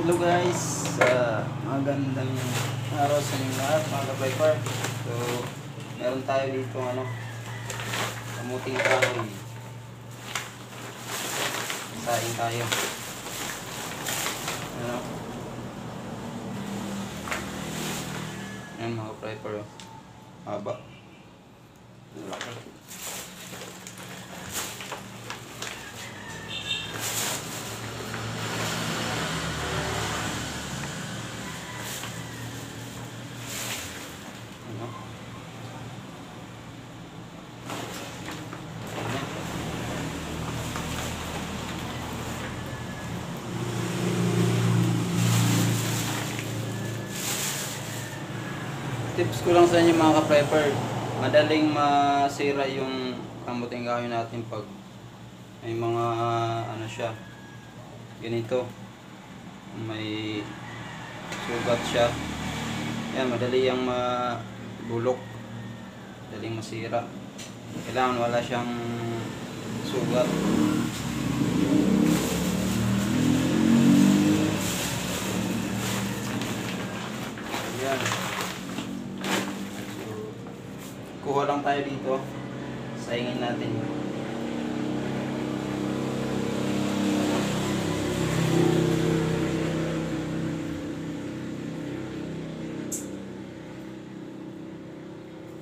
Hello guys, magandang araw sa inyong lahat mga ka-Viper. So, meron tayo dito kamuting kahoy. Saing tayo. Ano? Ayan mga ka-Viper. Haba. Laki. Tips ko lang sa inyo mga ka-prepper, madaling masira yung kamuting kahoy natin pag may mga siya ganito, may sugat siya. Yan, madali yung mabulok, madaling masira. Kailangan wala siyang sugat. Yan. Kuha lang tayo dito, saingin natin.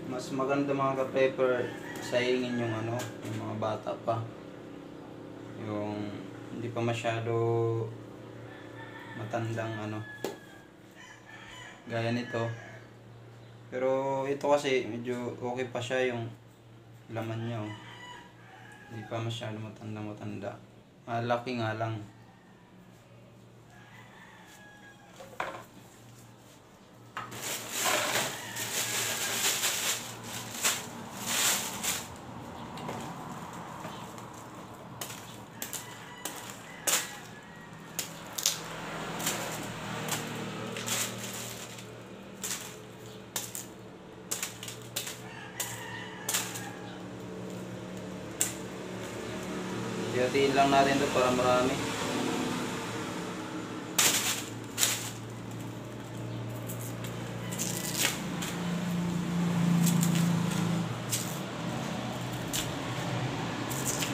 Mas maganda mga ka-prepper, saingin yung yung mga bata pa, yung hindi pa masyado matandang gaya nito. Pero ito kasi medyo okay pa siya, yung laman niya hindi pa masyado matanda. Malaki nga lang. Hatiin lang natin ito para marami.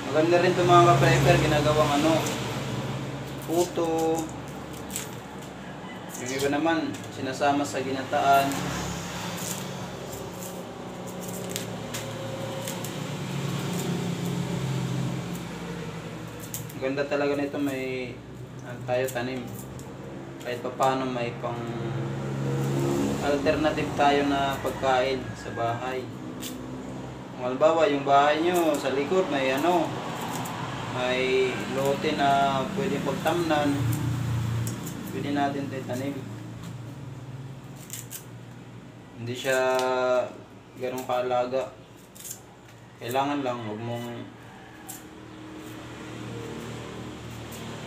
Maganda rin ito mga ka-prepper, ginagawang puto. Yung iba naman sinasama sa ginataan. Ganda talaga nito, may tayo tanim. Kahit pa paano may pang alternative tayo na pagkain sa bahay. Kung halimbawa yung bahay nyo sa likod may may lote na pwede pagtamnan, pwede natin tayo tanim. Hindi siya ganong kaalaga. Kailangan lang huwag mong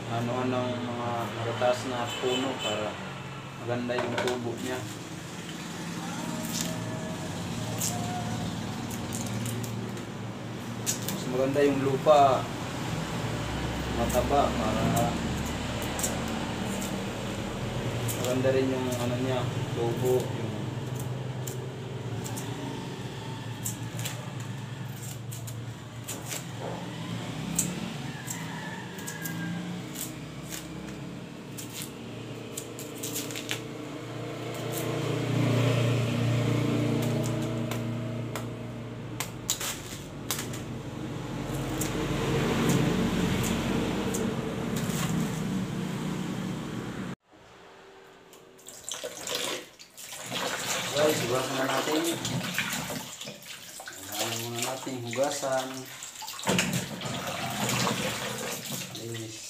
anong mga matataas na puno para maganda yung tubo niya. Mas maganda yung lupa mataba para maganda rin yung niya, tubo, yung guys, hugasan na natin. Kailangan muna natin hugasan. Linis.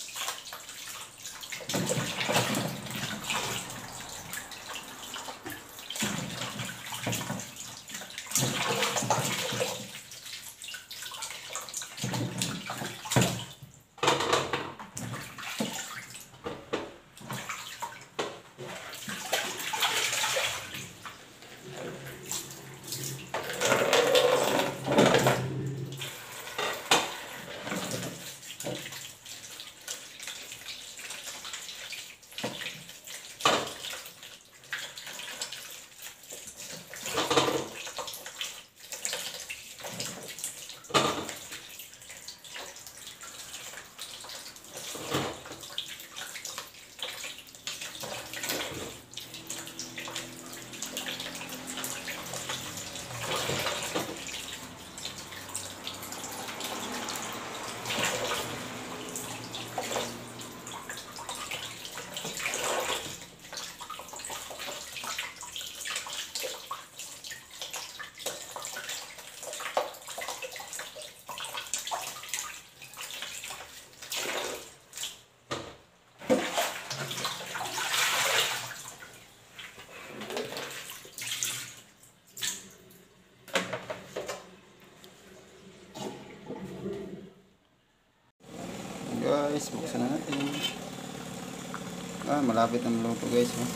guys, buksan na natin. Malapit ang luto guys. Oh.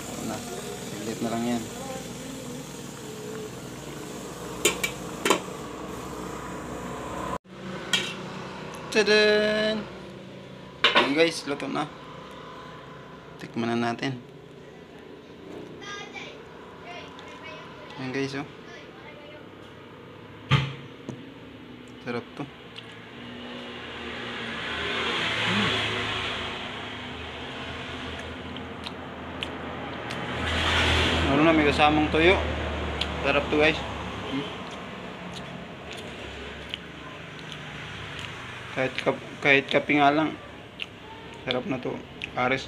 Ano na, saglit na lang yan. Tadaan! Ayan guys, luto na. Tikman na natin. Ayan guys, oh. Sarap to. Ano na, may kasamang tuyo. Sarap to guys. Kahit kape nga lang. Sarap na to. Ares.